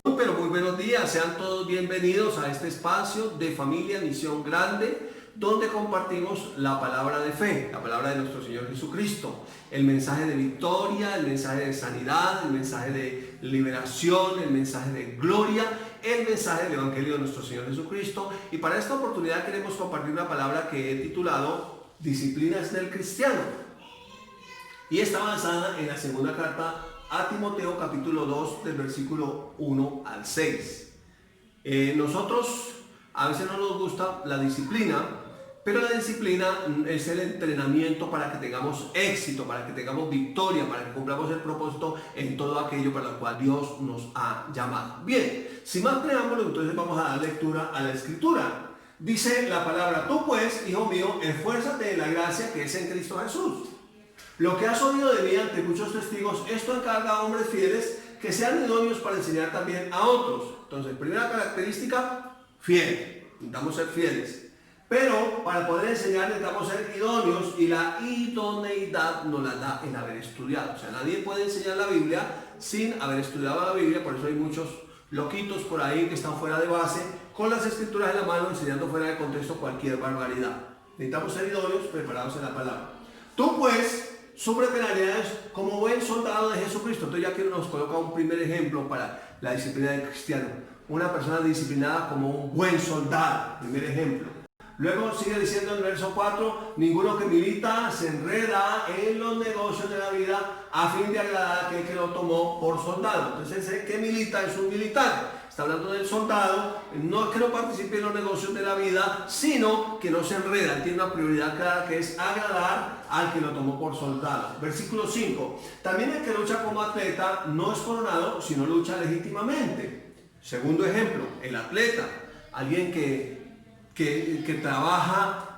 Pero muy buenos días, sean todos bienvenidos a este espacio de Familia Misión Grande, donde compartimos la palabra de fe, la palabra de nuestro Señor Jesucristo, el mensaje de victoria, el mensaje de sanidad, el mensaje de liberación, el mensaje de gloria, el mensaje del Evangelio de nuestro Señor Jesucristo. Y para esta oportunidad queremos compartir una palabra que he titulado Disciplinas del Cristiano, y está basada en la segunda carta a Timoteo, capítulo 2, del versículo 1 al 6. Nosotros a veces no nos gusta la disciplina, pero la disciplina es el entrenamiento para que tengamos éxito, para que tengamos victoria, para que cumplamos el propósito en todo aquello para lo cual Dios nos ha llamado. Bien, sin más preámbulo, entonces vamos a dar lectura a la Escritura. Dice la palabra: tú pues, hijo mío, esfuérzate en la gracia que es en Cristo Jesús. Lo que has oído de mí ante muchos testigos, esto encarga a hombres fieles que sean idóneos para enseñar también a otros. Entonces, primera característica, fiel. Necesitamos ser fieles. Pero para poder enseñar necesitamos ser idóneos, y la idoneidad nos la da el haber estudiado. O sea, nadie puede enseñar la Biblia sin haber estudiado la Biblia. Por eso hay muchos loquitos por ahí que están fuera de base, con las escrituras en la mano, enseñando fuera de contexto cualquier barbaridad. Necesitamos ser idóneos, preparados en la palabra. Tú pues sufre penalidades como buen soldado de Jesucristo. Entonces ya que nos coloca un primer ejemplo para la disciplina del cristiano. Una persona disciplinada como un buen soldado, primer ejemplo. Luego sigue diciendo en el verso 4, ninguno que milita se enreda en los negocios de la vida a fin de agradar a aquel que lo tomó por soldado. Entonces el que milita es un militar. Está hablando del soldado, no es que no participe en los negocios de la vida, sino que no se enreda, tiene una prioridad clara, que es agradar al que lo tomó por soldado. Versículo 5, también el que lucha como atleta no es coronado, sino lucha legítimamente. Segundo ejemplo, el atleta, alguien que trabaja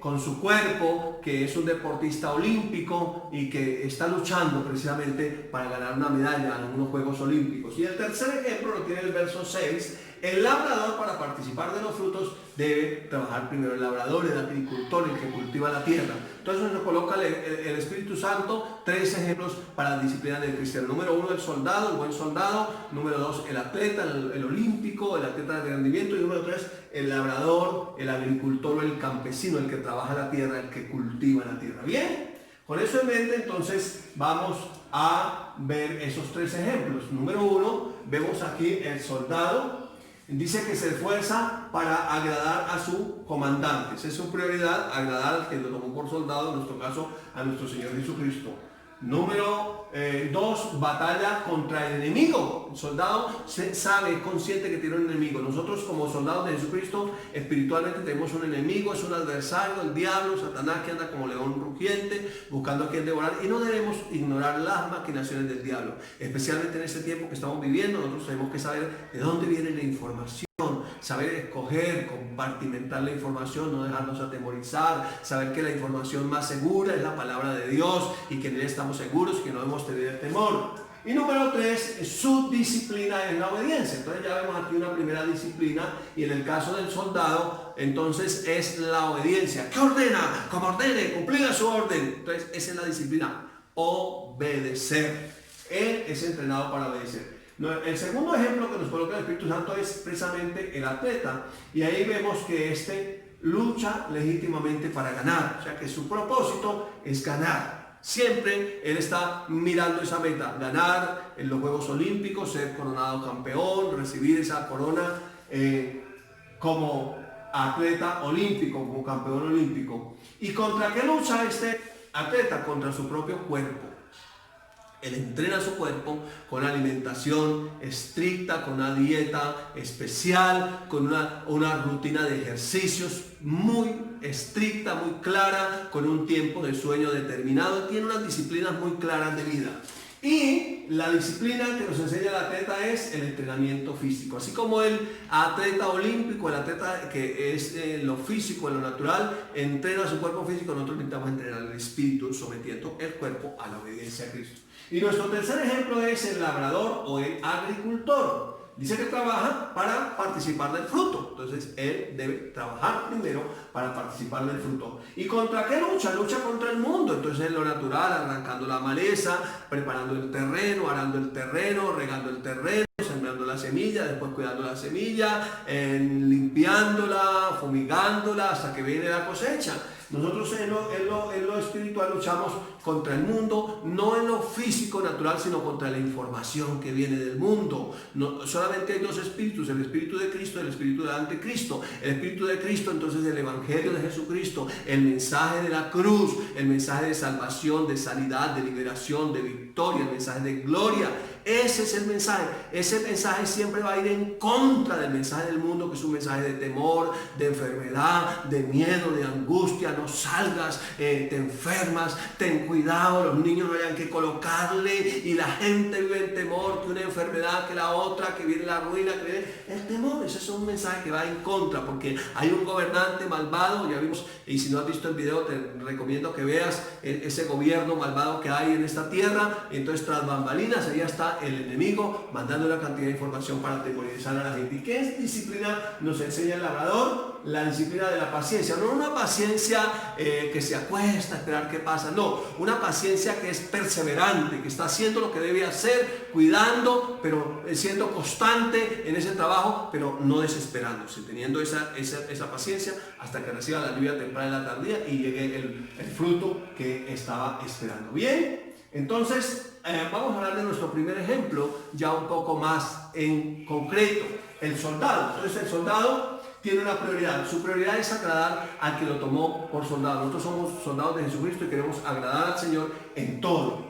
con su cuerpo, que es un deportista olímpico y que está luchando precisamente para ganar una medalla en unos Juegos Olímpicos. Y el tercer ejemplo lo tiene el verso 6. El labrador, para participar de los frutos, debe trabajar primero. El labrador, el agricultor, el que cultiva la tierra. Entonces nos coloca el Espíritu Santo tres ejemplos para la disciplina del cristiano. Número 1, el soldado, el buen soldado. Número 2, el atleta, el olímpico, el atleta de rendimiento. Y número 3, el labrador, el agricultor o el campesino, el que trabaja la tierra, el que cultiva la tierra. Bien, con eso en mente, entonces vamos a ver esos tres ejemplos. Número 1, vemos aquí el soldado. Dice que se esfuerza para agradar a su comandante. Esa es su prioridad, agradar al que lo tomó por soldado, en nuestro caso a nuestro Señor Jesucristo. Número 2, batalla contra el enemigo. El soldado sabe, es consciente que tiene un enemigo. Nosotros como soldados de Jesucristo espiritualmente tenemos un enemigo, es un adversario, el diablo, Satanás, que anda como león rugiente buscando a quien devorar, y no debemos ignorar las maquinaciones del diablo, especialmente en este tiempo que estamos viviendo. Nosotros tenemos que saber de dónde viene la información, saber escoger, compartimentar la información, no dejarnos atemorizar, saber que la información más segura es la palabra de Dios y que en ella estamos seguros, que no debemos tener temor. Y número 3, su disciplina es la obediencia. Entonces ya vemos aquí una primera disciplina, y en el caso del soldado, entonces es la obediencia. ¿Qué ordena? Como ordene, cumplir su orden. Entonces esa es la disciplina, obedecer. Él es entrenado para obedecer. El segundo ejemplo que nos coloca el Espíritu Santo es precisamente el atleta, y ahí vemos que este lucha legítimamente para ganar, o sea que su propósito es ganar. Siempre él está mirando esa meta, ganar en los Juegos Olímpicos, ser coronado campeón, recibir esa corona como atleta olímpico, como campeón olímpico. ¿Y contra qué lucha este atleta? Contra su propio cuerpo. Él entrena su cuerpo con una alimentación estricta, con una dieta especial, con una rutina de ejercicios muy estricta, muy clara, con un tiempo de sueño determinado. Tiene unas disciplinas muy claras de vida. Y la disciplina que nos enseña el atleta es el entrenamiento físico. Así como el atleta olímpico, el atleta que es en lo físico, en lo natural, entrena su cuerpo físico, nosotros necesitamos entrenar el espíritu, sometiendo el cuerpo a la obediencia a Cristo. Y nuestro tercer ejemplo es el labrador o el agricultor. Dice que trabaja para participar del fruto. Entonces él debe trabajar primero para participar del fruto. ¿Y contra qué lucha? Lucha contra el mundo. Entonces en lo natural, arrancando la maleza, preparando el terreno, arando el terreno, regando el terreno, sembrando la semilla, después cuidando la semilla, limpiándola, fumigándola hasta que viene la cosecha. Nosotros en lo espiritual luchamos contra el mundo, no en lo físico natural, sino contra la información que viene del mundo. No, solamente hay dos espíritus, el espíritu de Cristo y el espíritu del anticristo. El espíritu de Cristo, entonces, el evangelio de Jesucristo, el mensaje de la cruz, el mensaje de salvación, de sanidad, de liberación, de victoria, el mensaje de gloria. Ese es el mensaje. Ese mensaje siempre va a ir en contra del mensaje del mundo, que es un mensaje de temor, de enfermedad, de miedo, de angustia. No salgas, te enfermas, ten cuidado, los niños no hayan que colocarle, y la gente vive en temor, que una enfermedad, que la otra, que viene la ruina, que viene el temor. Ese es un mensaje que va en contra, porque hay un gobernante malvado, ya vimos, y si no has visto el video te recomiendo que veas ese gobierno malvado que hay en esta tierra. Entonces, tras bambalinas, ahí está el enemigo mandando una cantidad de información para atemorizar a la gente. ¿Y qué es disciplina? Nos enseña el labrador, la disciplina de la paciencia. No una paciencia que se acuesta a esperar qué pasa, no, una paciencia que es perseverante, que está haciendo lo que debe hacer, cuidando, pero siendo constante en ese trabajo, pero no desesperándose, teniendo esa paciencia hasta que reciba la lluvia temprana en la tardía y llegue el fruto que estaba esperando. Bien, entonces vamos a hablar de nuestro primer ejemplo ya un poco más en concreto, el soldado. Entonces, el soldado tiene una prioridad. Su prioridad es agradar al que lo tomó por soldado. Nosotros somos soldados de Jesucristo y queremos agradar al Señor en todo.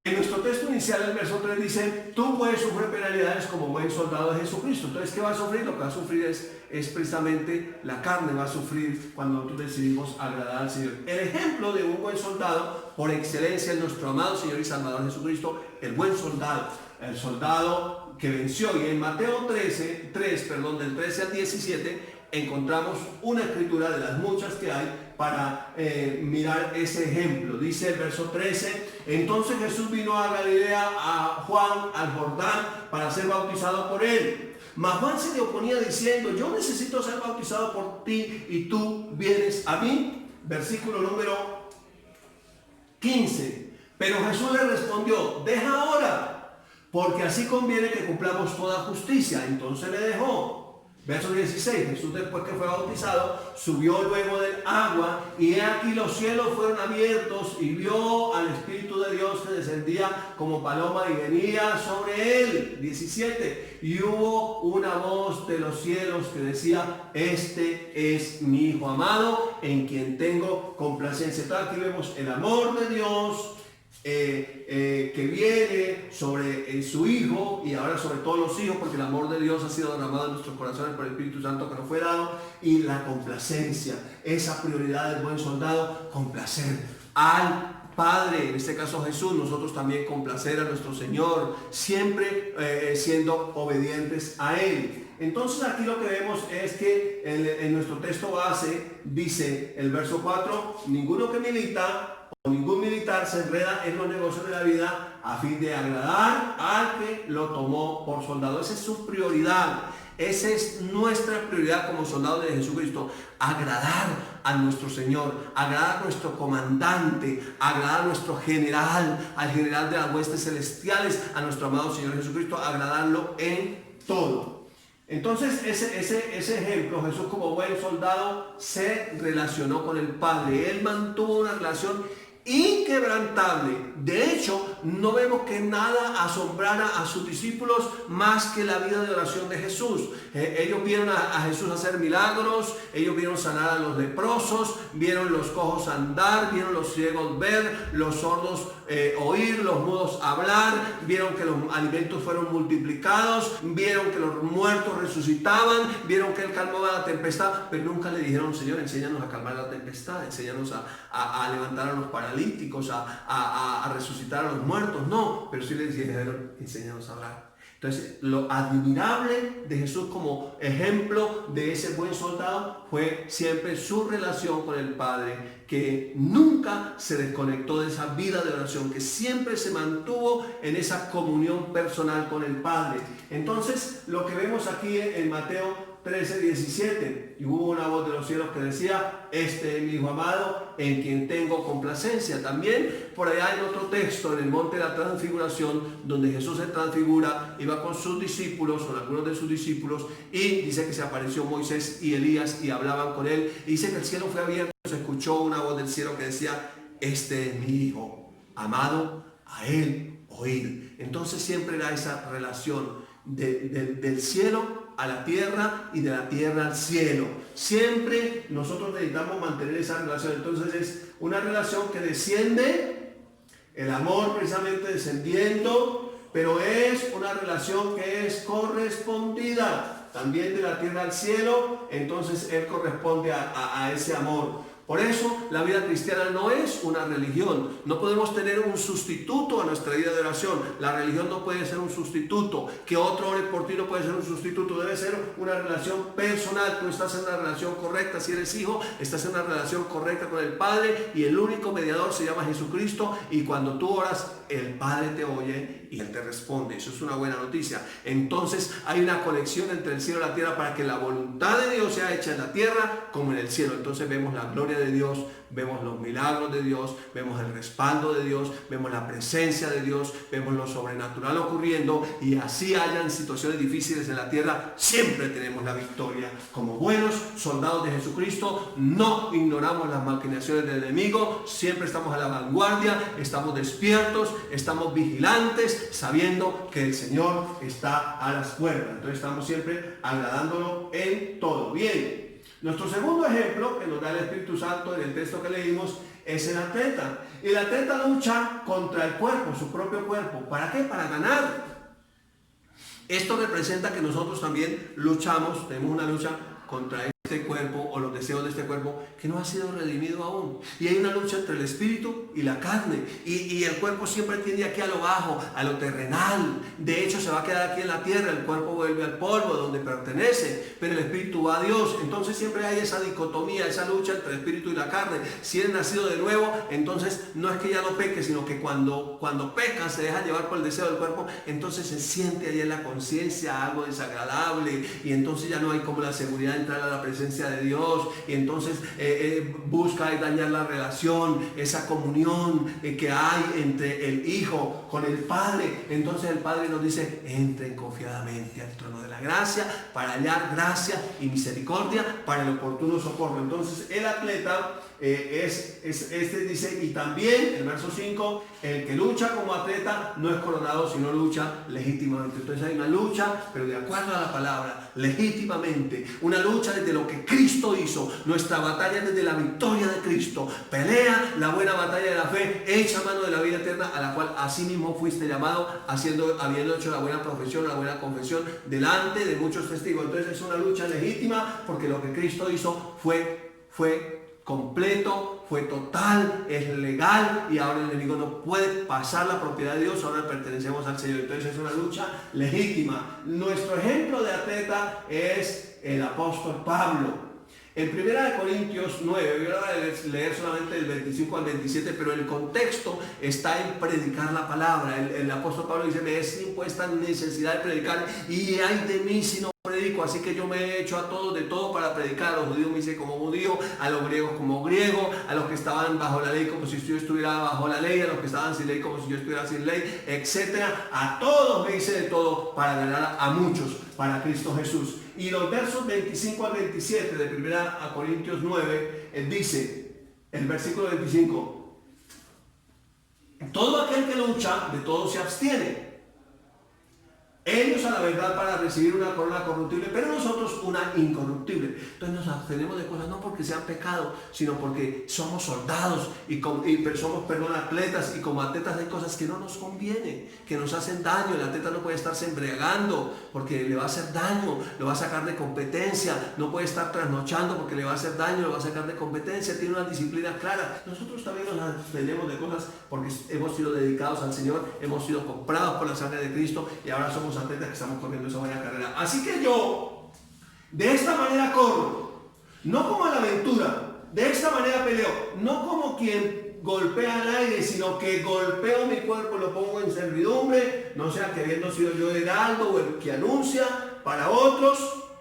En nuestro texto inicial, el verso 3 dice: tú puedes sufrir penalidades como buen soldado de Jesucristo. Entonces, ¿qué va a sufrir? Lo que va a sufrir es precisamente la carne, va a sufrir cuando nosotros decidimos agradar al Señor. El ejemplo de un buen soldado por excelencia es nuestro amado Señor y Salvador Jesucristo, el buen soldado, el soldado que venció. Y en Mateo 3, del 13 al 17, encontramos una escritura de las muchas que hay para mirar ese ejemplo. Dice el verso 13: entonces Jesús vino a Galilea, a Juan, al Jordán, para ser bautizado por él. Mas Juan se le oponía diciendo: yo necesito ser bautizado por ti y tú vienes a mí. Versículo número 15. Pero Jesús le respondió: deja ahora, porque así conviene que cumplamos toda justicia. Entonces le dejó. Verso 16, Jesús, después que fue bautizado, subió luego del agua, y he aquí los cielos fueron abiertos, y vio al Espíritu de Dios que descendía como paloma y venía sobre él. 17, y hubo una voz de los cielos que decía: este es mi Hijo amado, en quien tengo complacencia. Entonces, aquí vemos el amor de Dios que viene sobre su Hijo, y ahora sobre todos los hijos, porque el amor de Dios ha sido derramado en nuestros corazones por el Espíritu Santo que nos fue dado, y la complacencia, esa prioridad del buen soldado, complacer al Padre, en este caso Jesús. Nosotros también complacer a nuestro Señor, siempre siendo obedientes a Él. Entonces, aquí lo que vemos es que en nuestro texto base dice el verso 4: ninguno que milita o ningún militar se enreda en los negocios de la vida a fin de agradar al que lo tomó por soldado. Esa es su prioridad. Esa es nuestra prioridad como soldados de Jesucristo: agradar a nuestro Señor, agradar a nuestro comandante, agradar a nuestro general, al general de las huestes celestiales, a nuestro amado Señor Jesucristo, agradarlo en todo. Entonces, ese ejemplo, Jesús como buen soldado se relacionó con el Padre. Él mantuvo una relación inquebrantable. De hecho, no vemos que nada asombrara a sus discípulos más que la vida de oración de Jesús. Ellos vieron a Jesús hacer milagros, ellos vieron sanar a los leprosos, vieron los cojos andar, vieron los ciegos ver, los sordos oír, los mudos hablar, vieron que los alimentos fueron multiplicados, vieron que los muertos resucitaban, vieron que Él calmaba la tempestad, pero nunca le dijeron: Señor, enséñanos a calmar la tempestad, enséñanos a levantar a los paralíticos, a resucitar a los muertos. No, pero sí le dijeron: enséñanos a hablar. Entonces, lo admirable de Jesús como ejemplo de ese buen soldado fue siempre su relación con el Padre, que nunca se desconectó de esa vida de oración, que siempre se mantuvo en esa comunión personal con el Padre. Entonces, lo que vemos aquí en Mateo 13, 17. Y hubo una voz de los cielos que decía: este es mi Hijo amado, en quien tengo complacencia. También por allá hay otro texto en el monte de la transfiguración, donde Jesús se transfigura, iba con sus discípulos, con algunos de sus discípulos, y dice que se apareció Moisés y Elías y hablaban con él. Y dice que el cielo fue abierto, se escuchó una voz del cielo que decía: este es mi Hijo amado, a él oíd. Entonces siempre era esa relación del cielo a la tierra y de la tierra al cielo. Siempre nosotros necesitamos mantener esa relación. Entonces es una relación que desciende, el amor precisamente descendiendo, pero es una relación que es correspondida también de la tierra al cielo. Entonces él corresponde a ese amor. Por eso la vida cristiana no es una religión. No podemos tener un sustituto a nuestra vida de oración. La religión no puede ser un sustituto. Que otro ore por ti no puede ser un sustituto. Debe ser una relación personal. Tú estás en una relación correcta. Si eres hijo, estás en una relación correcta con el Padre. Y el único mediador se llama Jesucristo. Y cuando tú oras, el Padre te oye y Él te responde. Eso es una buena noticia. Entonces hay una conexión entre el cielo y la tierra para que la voluntad de Dios sea hecha en la tierra como en el cielo. Entonces vemos la gloria de Dios, vemos los milagros de Dios, vemos el respaldo de Dios, vemos la presencia de Dios, vemos lo sobrenatural ocurriendo, y así hayan situaciones difíciles en la tierra, siempre tenemos la victoria. Como buenos soldados de Jesucristo, no ignoramos las maquinaciones del enemigo, siempre estamos a la vanguardia, estamos despiertos, estamos vigilantes, sabiendo que el Señor está a las puertas. Entonces estamos siempre agradándolo en todo. Bien. Nuestro segundo ejemplo que nos da el Espíritu Santo en el texto que leímos es el atleta. El atleta lucha contra el cuerpo, su propio cuerpo. ¿Para qué? Para ganar. Esto representa que nosotros también luchamos, tenemos una lucha contra este cuerpo o los deseos de este cuerpo que no ha sido redimido aún. Y hay una lucha entre el espíritu y la carne. Y el cuerpo siempre tiende aquí a lo bajo, a lo terrenal. De hecho, se va a quedar aquí en la tierra. El cuerpo vuelve al polvo donde pertenece, pero el espíritu va a Dios. Entonces siempre hay esa dicotomía, esa lucha entre el espíritu y la carne. Si eres nacido de nuevo, entonces no es que ya no peques, sino que cuando pecas, se deja llevar por el deseo del cuerpo, entonces se siente ahí en la conciencia algo desagradable, y entonces ya no hay como la seguridad de entrar a la presencia de Dios, y entonces busca dañar la relación, esa comunión que hay entre el Hijo con el Padre. Entonces el Padre nos dice: entren confiadamente al trono de la gracia para hallar gracia y misericordia para el oportuno socorro. Entonces el atleta dice, y también el verso 5, el que lucha como atleta no es coronado, sino lucha legítimamente. Entonces hay una lucha, pero de acuerdo a la palabra, legítimamente, una lucha desde lo que Cristo hizo. Nuestra batalla desde la victoria de Cristo. Pelea la buena batalla de la fe, echa mano de la vida eterna, a la cual asimismo fuiste llamado, habiendo hecho la buena profesión, la buena confesión delante de muchos testigos. Entonces es una lucha legítima, porque lo que Cristo hizo fue completo, fue total, es legal, y ahora el enemigo no puede pasar la propiedad de Dios, ahora pertenecemos al Señor. Entonces es una lucha legítima. Nuestro ejemplo de atleta es el apóstol Pablo. En 1 Corintios 9, voy a leer solamente del 25 al 27, pero el contexto está en predicar la palabra. El apóstol Pablo dice: me es impuesta necesidad de predicar, y ay de mí si no predico, así que yo me he hecho a todos de todo para predicar. A los judíos me hice como judío, a los griegos como griego, a los que estaban bajo la ley como si yo estuviera bajo la ley, a los que estaban sin ley como si yo estuviera sin ley, etcétera. A todos me hice de todo para ganar a muchos para Cristo Jesús. Y los versos 25 al 27 de 1 Corintios 9, él dice, el versículo 25: todo aquel que lucha, de todo se abstiene. Ellos a la verdad para recibir una corona corruptible, pero nosotros una incorruptible. Entonces nos abstenemos de cosas no porque sean pecado, sino porque somos soldados y somos atletas, y como atletas hay cosas que no nos convienen, que nos hacen daño. El atleta no puede estarse embriagando porque le va a hacer daño, lo va a sacar de competencia, no puede estar trasnochando porque le va a hacer daño, lo va a sacar de competencia, tiene una disciplina clara. Nosotros también nos abstenemos de cosas porque hemos sido dedicados al Señor, hemos sido comprados por la sangre de Cristo, y ahora somos atletas que estamos corriendo esa buena carrera. Así que yo de esta manera corro, no como a la aventura, de esta manera peleo, no como quien golpea al aire, sino que golpeo mi cuerpo, lo pongo en servidumbre, no sea que habiendo sido yo heraldo o el que anuncia para otros,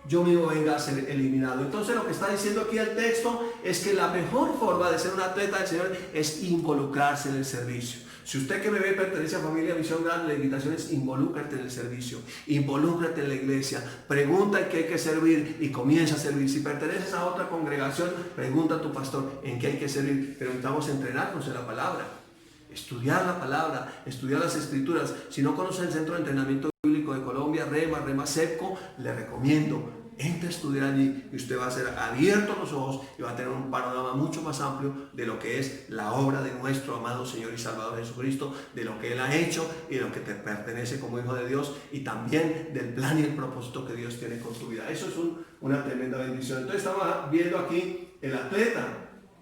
yo mismo venga a ser eliminado. Entonces lo que está diciendo aquí el texto es que la mejor forma de ser un atleta del Señor es involucrarse en el servicio. Si usted que me ve pertenece a Familia Misión Grande, la invitación es involúcrate en el servicio, involúcrate en la iglesia, pregunta en qué hay que servir y comienza a servir. Si perteneces a otra congregación, pregunta a tu pastor en qué hay que servir, pero necesitamos entrenarnos en la palabra, estudiar la palabra, estudiar las escrituras. Si no conoce el Centro de Entrenamiento Bíblico de Colombia, Rema Sepco, le recomiendo. Entre a estudiar allí y usted va a ser abierto los ojos y va a tener un panorama mucho más amplio de lo que es la obra de nuestro amado Señor y Salvador Jesucristo, de lo que Él ha hecho y de lo que te pertenece como hijo de Dios, y también del plan y el propósito que Dios tiene con tu vida. Eso es una tremenda bendición. Entonces estamos viendo aquí el atleta,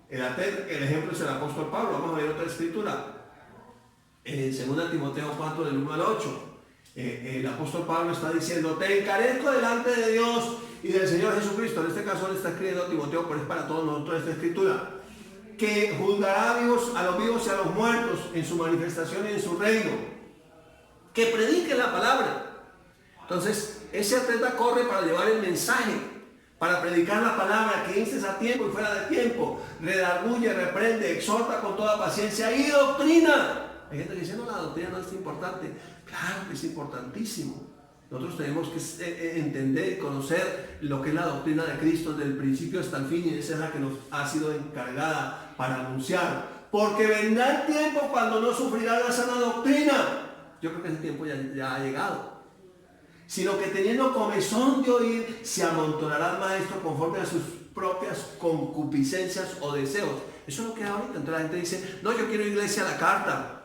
el ejemplo es el apóstol Pablo. Vamos a ver otra escritura, en 2 Timoteo 4 del 1 al 8. El apóstol Pablo está diciendo: te encarezco delante de Dios y del Señor Jesucristo. En este caso le está escribiendo a Timoteo, pero es para todos nosotros esta escritura, que juzgará a los vivos y a los muertos en su manifestación y en su reino, que predique la palabra. Entonces ese atleta corre para llevar el mensaje, para predicar la palabra, que instes a tiempo y fuera de tiempo, redarguye, reprende, exhorta con toda paciencia y doctrina. Hay gente que dice: no, la doctrina no es importante. Claro que es importantísimo. Nosotros tenemos que entender y conocer lo que es la doctrina de Cristo desde el principio hasta el fin, y esa es la que nos ha sido encargada para anunciar. Porque vendrá el tiempo cuando no sufrirá la sana doctrina. Yo creo que ese tiempo ya ha llegado. Sino que teniendo comezón de oír, se amontonará el maestro conforme a sus propias concupiscencias o deseos. Eso es lo que hay ahorita. Entonces la gente dice: no, yo quiero iglesia a la carta.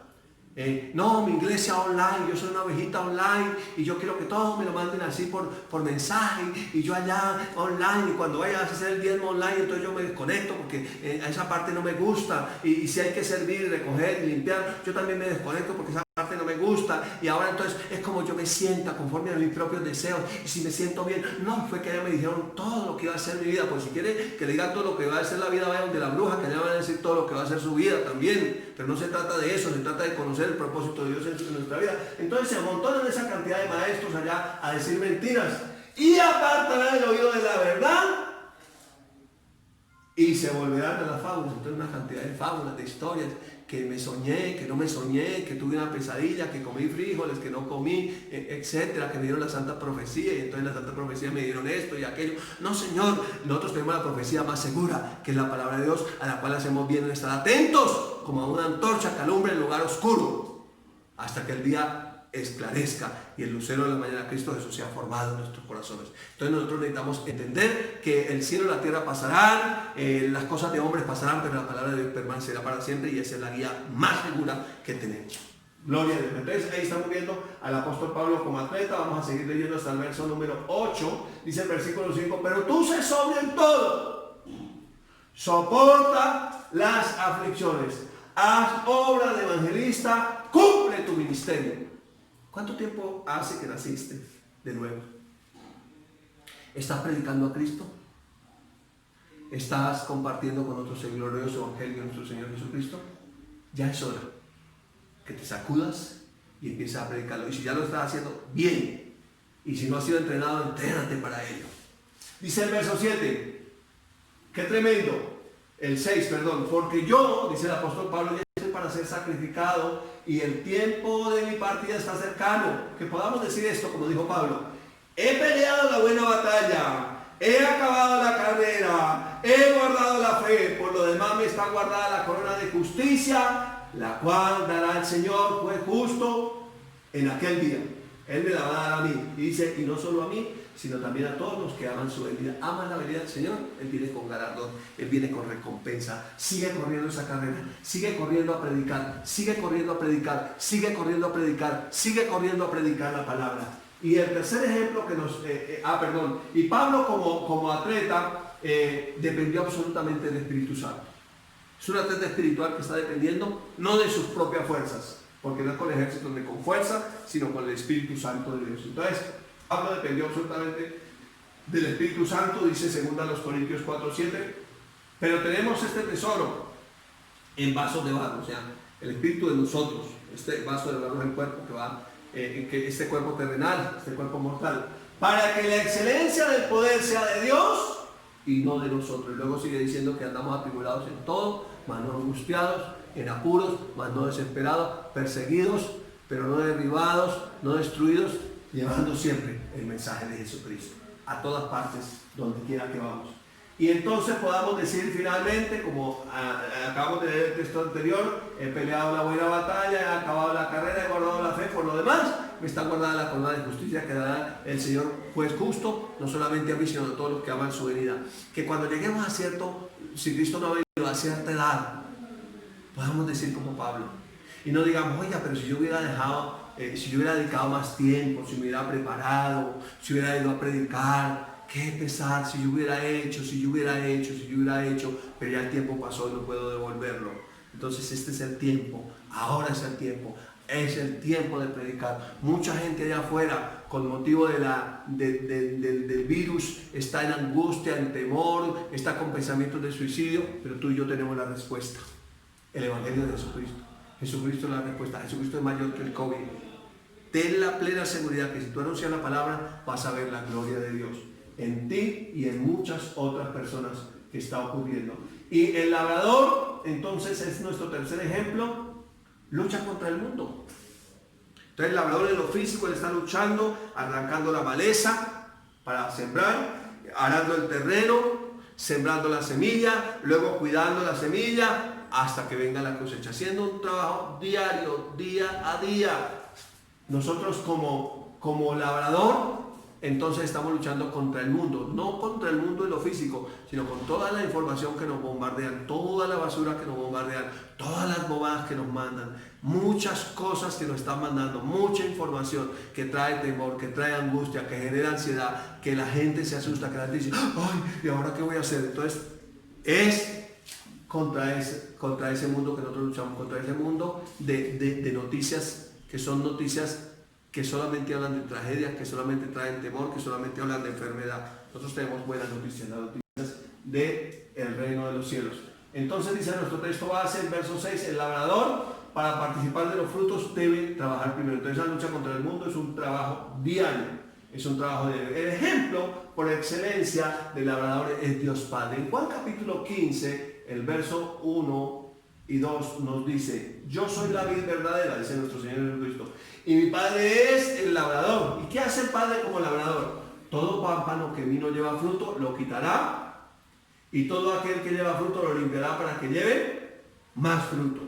No, mi iglesia online, yo soy una ovejita online y yo quiero que todos me lo manden así por mensaje, y yo allá online, y cuando vaya a hacer el diezmo online, entonces yo me desconecto porque a esa parte no me gusta, y si hay que servir y recoger y limpiar, yo también me desconecto porque esa parte no me gusta, y ahora entonces es como yo me sienta conforme a mis propios deseos, y si me siento bien. No, fue que ellos me dijeron todo lo que iba a ser mi vida. Pues si quiere que le digan todo lo que va a ser la vida, vayan de la bruja, que allá van a decir todo lo que va a ser su vida también. Pero no se trata de eso, se trata de conocer el propósito de Dios en nuestra vida. Entonces se amontonan esa cantidad de maestros allá a decir mentiras, y apartarán el oído de la verdad y se volverán a las fábulas. Entonces una cantidad de fábulas, de historias, que me soñé, que no me soñé, que tuve una pesadilla, que comí frijoles, que no comí, etcétera, que me dieron la santa profecía, y entonces la santa profecía me dieron esto y aquello. No, Señor, nosotros tenemos la profecía más segura, que es la palabra de Dios, a la cual hacemos bien en estar atentos como a una antorcha que alumbra en lugar oscuro, hasta que el día esclarezca y el lucero de la mañana Cristo Jesús sea formado en nuestros corazones. Entonces nosotros necesitamos entender que el cielo y la tierra pasarán, las cosas de hombres pasarán, pero la palabra de Dios permanecerá para siempre, y esa es la guía más segura que tenemos. Gloria a Dios. Entonces ahí estamos viendo al apóstol Pablo como atleta. Vamos a seguir leyendo hasta el verso número 8. Dice el versículo 5: pero tú sé sobrio en todo, soporta las aflicciones, haz obra de evangelista, cumple tu ministerio. ¿Cuánto tiempo hace que naciste de nuevo? ¿Estás predicando a Cristo? ¿Estás compartiendo con otros el glorioso evangelio de nuestro Señor Jesucristo? Ya es hora que te sacudas y empieces a predicarlo. Y si ya lo estás haciendo, bien. Y si no has sido entrenado, entrénate para ello. Dice el verso 7. ¡Qué tremendo! El 6, perdón. Porque yo, dice el apóstol Pablo, ya estoy para ser sacrificado y el tiempo de mi partida está cercano. Que podamos decir esto, como dijo Pablo: he peleado la buena batalla, he acabado la carrera, he guardado la fe, por lo demás me está guardada la corona de justicia, la cual dará el Señor, juez justo, en aquel día. Él me la va a dar a mí. Y dice: y no solo a mí, sino también a todos los que aman su venida. Aman la venida del Señor, Él viene con galardón, Él viene con recompensa. Sigue corriendo esa carrera, sigue corriendo a predicar, sigue corriendo a predicar, sigue corriendo a predicar, sigue corriendo a predicar la palabra. Y el tercer ejemplo que nos... y Pablo como atleta dependió absolutamente del Espíritu Santo. Es un atleta espiritual que está dependiendo no de sus propias fuerzas, porque no es con el ejército ni con fuerza, sino con el Espíritu Santo de Dios. Entonces, Pablo dependió absolutamente del Espíritu Santo, dice 2 Corintios 4:7. Pero tenemos este tesoro en vasos de barro, o sea, el Espíritu de nosotros, este vaso de barro es el cuerpo que va, que este cuerpo terrenal, este cuerpo mortal, para que la excelencia del poder sea de Dios y no de nosotros. Y luego sigue diciendo que andamos atribulados en todo, mas no angustiados, en apuros, mas no desesperados, perseguidos, pero no derribados, no destruidos, llevando siempre el mensaje de Jesucristo a todas partes, donde quiera que vamos. Y entonces podamos decir finalmente, como acabamos de leer el texto anterior, he peleado la buena batalla, he acabado la carrera, he guardado la fe, por lo demás me está guardada la corona de justicia que dará el Señor juez justo, no solamente a mí, sino a todos los que aman su venida. Que cuando lleguemos a cierto, si Cristo no ha venido a cierta edad, podamos decir como Pablo, y no digamos, oiga, pero si yo hubiera dejado, si yo hubiera dedicado más tiempo, si me hubiera preparado, si hubiera ido a predicar, qué pesar, si yo hubiera hecho, pero ya el tiempo pasó y no puedo devolverlo. Entonces este es el tiempo, ahora es el tiempo de predicar. Mucha gente allá afuera, con motivo del virus, está en angustia, en temor, está con pensamientos de suicidio, pero tú y yo tenemos la respuesta. El Evangelio de Jesucristo. Jesucristo es la respuesta. Jesucristo es mayor que el COVID. Ten la plena seguridad que si tú anuncias la palabra, vas a ver la gloria de Dios en ti y en muchas otras personas que está ocurriendo. Y el labrador, entonces, es nuestro tercer ejemplo, lucha contra el mundo. Entonces el labrador en lo físico, él está luchando, arrancando la maleza para sembrar, arando el terreno, sembrando la semilla, luego cuidando la semilla hasta que venga la cosecha, haciendo un trabajo diario, día a día. Nosotros como labrador, entonces estamos luchando contra el mundo, no contra el mundo en lo físico, sino con toda la información que nos bombardean, toda la basura que nos bombardean, todas las bobadas que nos mandan, muchas cosas que nos están mandando, mucha información que trae temor, que trae angustia, que genera ansiedad, que la gente se asusta, que la gente dice, ay, ¿y ahora qué voy a hacer? Entonces es contra ese mundo que nosotros luchamos, contra ese mundo de noticias que son noticias que solamente hablan de tragedias, que solamente traen temor, que solamente hablan de enfermedad. Nosotros tenemos buenas noticias, las noticias del reino de los cielos. Entonces dice nuestro texto base, el verso 6, el labrador para participar de los frutos debe trabajar primero. Entonces la lucha contra el mundo es un trabajo diario, es un trabajo diario. El ejemplo por excelencia del labrador es Dios Padre. En Juan capítulo 15, el verso 1 y 2 nos dice, yo soy la vid verdadera, dice nuestro Señor Jesucristo, y mi Padre es el labrador. ¿Y qué hace el Padre como labrador? Todo pámpano que vino lleva fruto, lo quitará, y todo aquel que lleva fruto lo limpiará para que lleve más fruto.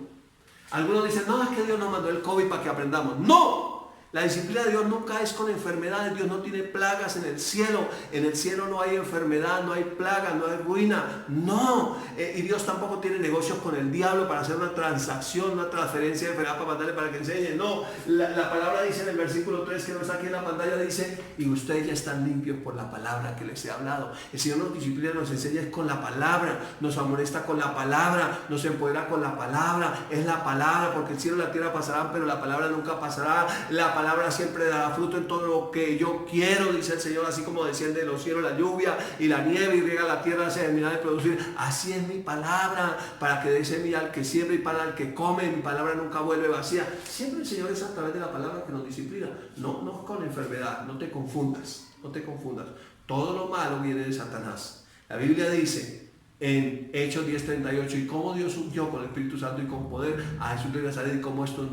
Algunos dicen, no, es que Dios nos mandó el COVID para que aprendamos. ¡No! La disciplina de Dios nunca es con enfermedades. Dios no tiene plagas en el cielo. En el cielo no hay enfermedad, no hay plaga, no hay ruina. No. Y Dios tampoco tiene negocios con el diablo para hacer una transacción, una transferencia de enfermedad para mandarle para que enseñe. No. La palabra dice en el versículo 3 que no está aquí en la pantalla, dice, y ustedes ya están limpios por la palabra que les he hablado. El Señor nos disciplina, nos enseña con la palabra, nos amonesta con la palabra, nos empodera con la palabra. Es la palabra, porque el cielo y la tierra pasarán, pero la palabra nunca pasará. La palabra siempre dará fruto en todo lo que yo quiero, dice el Señor, así como desciende de los cielos la lluvia y la nieve y riega la tierra, hace terminar de producir. Así es mi palabra, para que dé semilla al que siembra y para el que come. Mi palabra nunca vuelve vacía. Siempre el Señor es a través de la palabra que nos disciplina, no con enfermedad. No te confundas, no te confundas. Todo lo malo viene de Satanás. La Biblia dice en Hechos 10:38, y cómo Dios ungió con el Espíritu Santo y con poder a Jesús de Nazaret, y cómo estos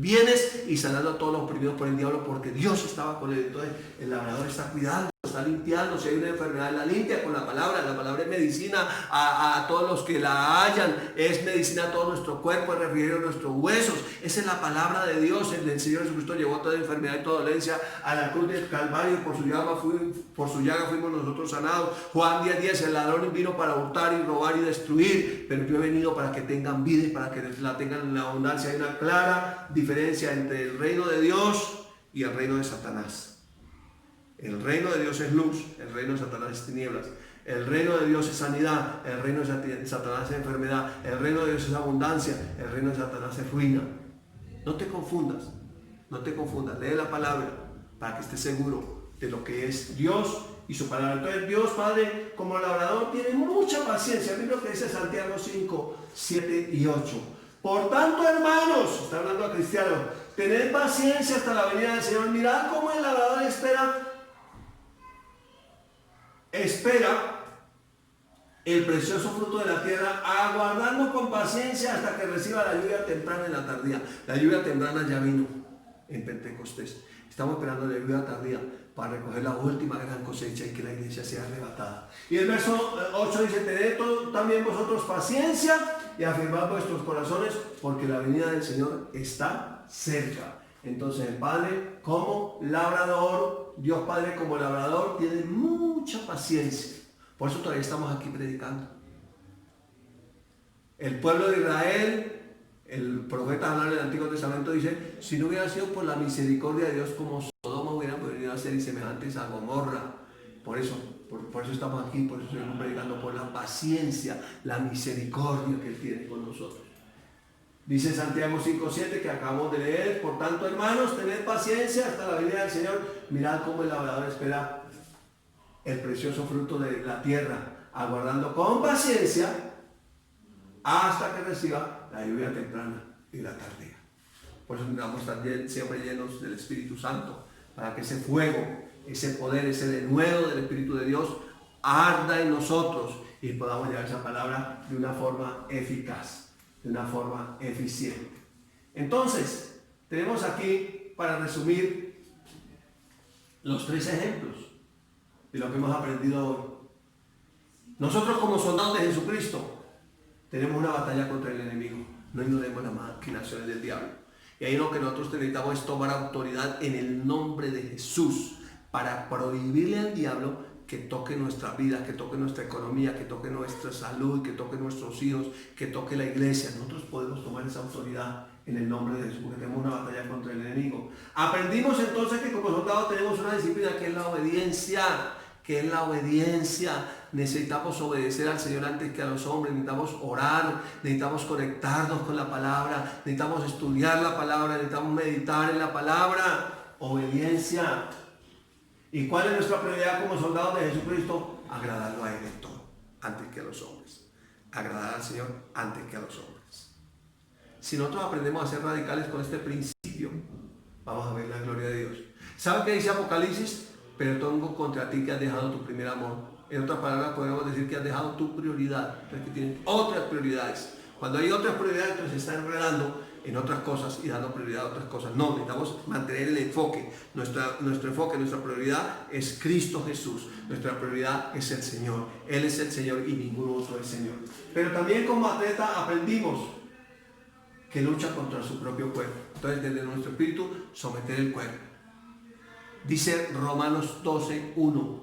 bienes y sanando a todos los oprimidos por el diablo, porque Dios estaba con él. Entonces el labrador está cuidando, está limpiando. Si hay una enfermedad, la limpia con la palabra. La palabra es medicina a todos los que la hallan, es medicina a todo nuestro cuerpo, es refrigerio a nuestros huesos. Esa es la palabra de Dios. El Señor Jesucristo llevó toda enfermedad y toda dolencia a la cruz del Calvario, por su llaga fuimos nosotros sanados. Juan 10:10, el ladrón vino para hurtar y robar y destruir, pero yo he venido para que tengan vida y para que la tengan en la abundancia. Hay una clara diferencia entre el reino de Dios y el reino de Satanás. El reino de Dios es luz, el reino de Satanás es tinieblas. El reino de Dios es sanidad, el reino de Satanás es enfermedad. El reino de Dios es abundancia, el reino de Satanás es ruina. No te confundas, no te confundas. Lee la palabra para que estés seguro de lo que es Dios y su palabra. Entonces Dios Padre, como labrador, tiene mucha paciencia. Mira lo que dice Santiago 5, 7 y 8. Por tanto, hermanos, está hablando a cristianos, tened paciencia hasta la venida del Señor. Mirad cómo el labrador espera espera el precioso fruto de la tierra, aguardando con paciencia hasta que reciba la lluvia temprana en la tardía. La lluvia temprana ya vino en Pentecostés. Estamos esperando la lluvia tardía para recoger la última gran cosecha y que la iglesia sea arrebatada. Y el verso 8 dice: tened también vosotros paciencia y afirmad vuestros corazones, porque la venida del Señor está cerca. Entonces el Padre como labrador, Dios Padre como labrador, tiene mucha paciencia. Por eso todavía estamos aquí predicando. El pueblo de Israel, el profeta hablando del Antiguo Testamento dice: si no hubiera sido por la misericordia de Dios, como Sodoma hubieran venido a ser semejantes a Gomorra. Por eso estamos aquí, por eso seguimos predicando, por la paciencia, la misericordia que Él tiene con nosotros. Dice Santiago 5:7 que acabamos de leer: por tanto, hermanos, tened paciencia hasta la venida del Señor. Mirad cómo el labrador espera el precioso fruto de la tierra, aguardando con paciencia hasta que reciba la lluvia temprana y la tardía. Por eso necesitamos estar siempre llenos del Espíritu Santo, para que ese fuego, ese poder, ese denuedo del Espíritu de Dios arda en nosotros y podamos llevar esa palabra de una forma eficaz, de una forma eficiente. Entonces, tenemos aquí, para resumir, los 3 ejemplos de lo que hemos aprendido hoy. Nosotros, como soldados de Jesucristo, tenemos una batalla contra el enemigo. No ignoremos las maquinaciones del diablo. Y ahí lo que nosotros necesitamos es tomar autoridad en el nombre de Jesús para prohibirle al diablo que toque nuestra vida, que toque nuestra economía, que toque nuestra salud, que toque nuestros hijos, que toque la iglesia. Nosotros podemos tomar esa autoridad en el nombre de Jesús, porque tenemos una batalla contra el enemigo. Aprendimos entonces que como soldados tenemos una disciplina que es la obediencia. Necesitamos obedecer al Señor antes que a los hombres, necesitamos orar, necesitamos conectarnos con la palabra, necesitamos estudiar la palabra, necesitamos meditar en la palabra. Obediencia. ¿Y cuál es nuestra prioridad como soldados de Jesucristo? Agradarlo a Él en todo, antes que a los hombres. Agradar al Señor antes que a los hombres. Si nosotros aprendemos a ser radicales con este principio, vamos a ver la gloria de Dios. ¿Saben qué dice Apocalipsis? Pero tengo contra ti que has dejado tu primer amor. En otras palabras, podemos decir que has dejado tu prioridad, porque tienes otras prioridades. Cuando hay otras prioridades, entonces se está enredando en otras cosas y dando prioridad a otras cosas. No, necesitamos mantener el enfoque. Nuestro enfoque, nuestra prioridad es Cristo Jesús. Nuestra prioridad es el Señor. Él es el Señor y ningún otro es Señor. Pero también como atleta aprendimos que lucha contra su propio cuerpo. Entonces, desde nuestro espíritu, someter el cuerpo. Dice Romanos 12:1: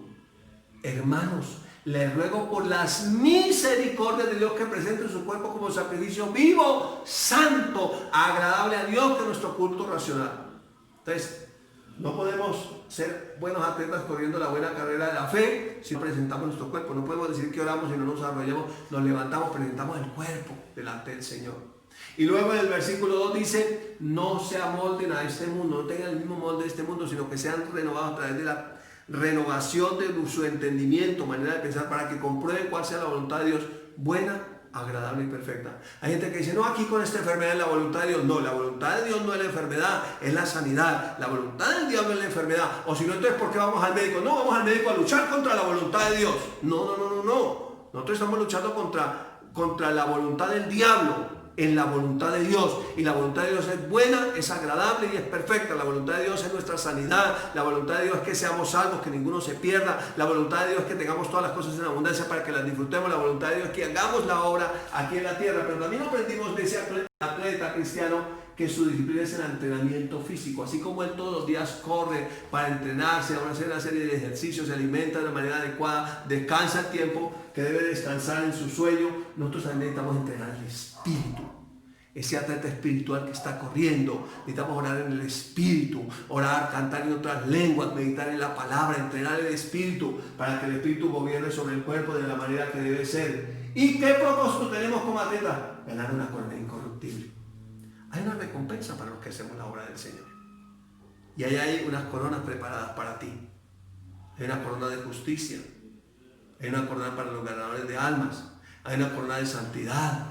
hermanos, les ruego por las misericordias de Dios que presenten su cuerpo como sacrificio vivo, santo, agradable a Dios, que es nuestro culto racional. Entonces, no podemos ser buenos atletas corriendo la buena carrera de la fe si no presentamos nuestro cuerpo. No podemos decir que oramos y no nos arrollamos, nos levantamos, presentamos el cuerpo delante del Señor. Y luego en el versículo 2 dice: no se amolden a este mundo, no tengan el mismo molde de este mundo, sino que sean renovados a través de la renovación de su entendimiento, manera de pensar, para que comprueben cuál sea la voluntad de Dios, buena, agradable y perfecta. Hay gente que dice: no, aquí con esta enfermedad es la voluntad de Dios. No, la voluntad de Dios no es la enfermedad, es la sanidad. La voluntad del diablo es la enfermedad. O si no, entonces ¿por qué vamos al médico? No, vamos al médico a luchar contra la voluntad de Dios. No. Nosotros estamos luchando contra la voluntad del diablo, en la voluntad de Dios. Y la voluntad de Dios es buena, es agradable y es perfecta. La voluntad de Dios es nuestra sanidad. La voluntad de Dios es que seamos salvos, que ninguno se pierda. La voluntad de Dios es que tengamos todas las cosas en abundancia para que las disfrutemos. La voluntad de Dios es que hagamos la obra aquí en la tierra. Pero también aprendimos de ese atleta cristiano que su disciplina es el entrenamiento físico. Así como él todos los días corre para entrenarse, a hacer una serie de ejercicios, se alimenta de la manera adecuada, descansa el tiempo que debe descansar en su sueño, nosotros también necesitamos entrenar el espíritu. Ese atleta espiritual que está corriendo, necesitamos orar en el espíritu, orar, cantar en otras lenguas, meditar en la palabra, entrenar el espíritu para que el espíritu gobierne sobre el cuerpo de la manera que debe ser. ¿Y qué propósito tenemos como atleta? Ganar una corona incorruptible. Hay una recompensa para los que hacemos la obra del Señor. Y ahí hay unas coronas preparadas para ti. Hay una corona de justicia. Hay una corona para los ganadores de almas. Hay una corona de santidad.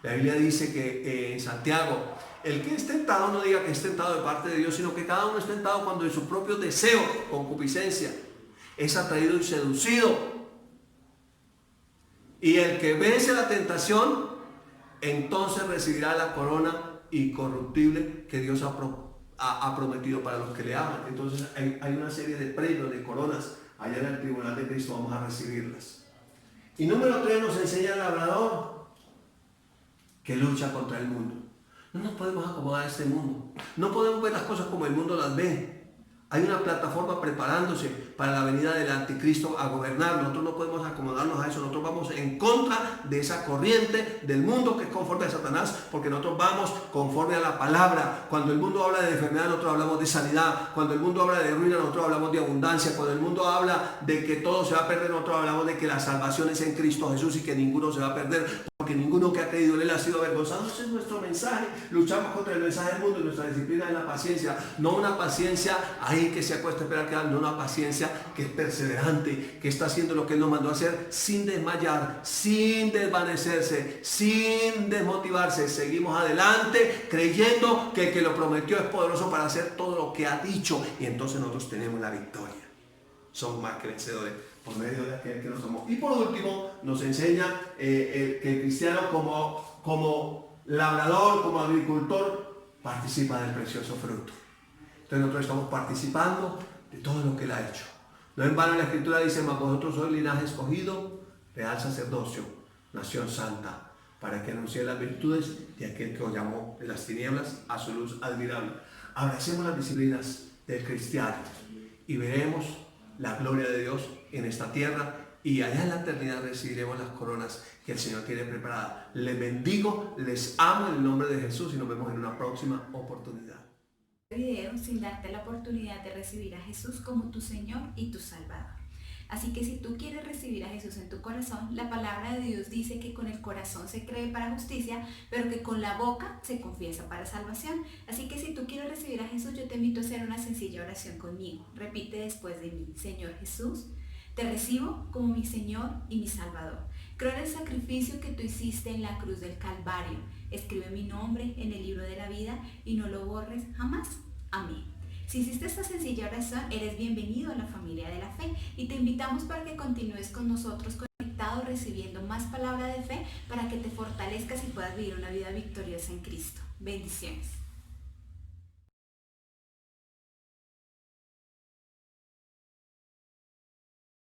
La Biblia dice que en Santiago, el que es tentado no diga que es tentado de parte de Dios, sino que cada uno es tentado cuando en su propio deseo, concupiscencia, es atraído y seducido Y el que vence la tentación, entonces recibirá la corona incorruptible que Dios ha prometido para los que le aman. Entonces hay una serie de premios, de coronas allá en el tribunal de Cristo, vamos a recibirlas. Y número 3 nos enseña el labrador que lucha contra el mundo. No nos podemos acomodar a este mundo. No podemos ver las cosas como el mundo las ve. Hay una plataforma preparándose para la venida del anticristo a gobernar. Nosotros no podemos acomodarnos a eso. Nosotros vamos en contra de esa corriente del mundo que es conforme a Satanás, porque nosotros vamos conforme a la palabra. Cuando el mundo habla de enfermedad, nosotros hablamos de sanidad. Cuando el mundo habla de ruina, nosotros hablamos de abundancia. Cuando el mundo habla de que todo se va a perder, nosotros hablamos de que la salvación es en Cristo Jesús y que ninguno se va a perder, porque ninguno que ha creído en él ha sido avergonzado. Ese es nuestro mensaje. Luchamos contra el mensaje del mundo y nuestra disciplina es la paciencia. No una paciencia ahí que se acuesta a esperar que hagan, no una paciencia que es perseverante, que está haciendo lo que él nos mandó a hacer sin desmayar, sin desvanecerse, sin desmotivarse. Seguimos adelante creyendo que el que lo prometió es poderoso para hacer todo lo que ha dicho, y entonces nosotros tenemos la victoria. Somos más que vencedores por medio de aquel que nos amó. Y por último nos enseña que el cristiano como labrador, como agricultor, participa del precioso fruto. Entonces nosotros estamos participando de todo lo que él ha hecho. No en vano la Escritura dice: mas vosotros sois linaje escogido, real sacerdocio, nación santa, para que anuncie las virtudes de aquel que os llamó de las tinieblas a su luz admirable. Abracemos las disciplinas del cristiano y veremos la gloria de Dios en esta tierra, y allá en la eternidad recibiremos las coronas que el Señor tiene preparadas. Les bendigo, les amo en el nombre de Jesús, y nos vemos en una próxima oportunidad. Video sin darte la oportunidad de recibir a Jesús como tu Señor y tu Salvador. Así que si tú quieres recibir a Jesús en tu corazón, la palabra de Dios dice que con el corazón se cree para justicia, pero que con la boca se confiesa para salvación. Así que si tú quieres recibir a Jesús, yo te invito a hacer una sencilla oración conmigo. Repite después de mí: Señor Jesús, te recibo como mi Señor y mi Salvador. Creo en el sacrificio que tú hiciste en la cruz del Calvario. Escribe mi nombre en el libro de la vida y no lo borres jamás. Amén. Si hiciste esta sencilla oración, eres bienvenido a la familia de la fe, y te invitamos para que continúes con nosotros conectado, recibiendo más palabra de fe para que te fortalezcas y puedas vivir una vida victoriosa en Cristo. Bendiciones.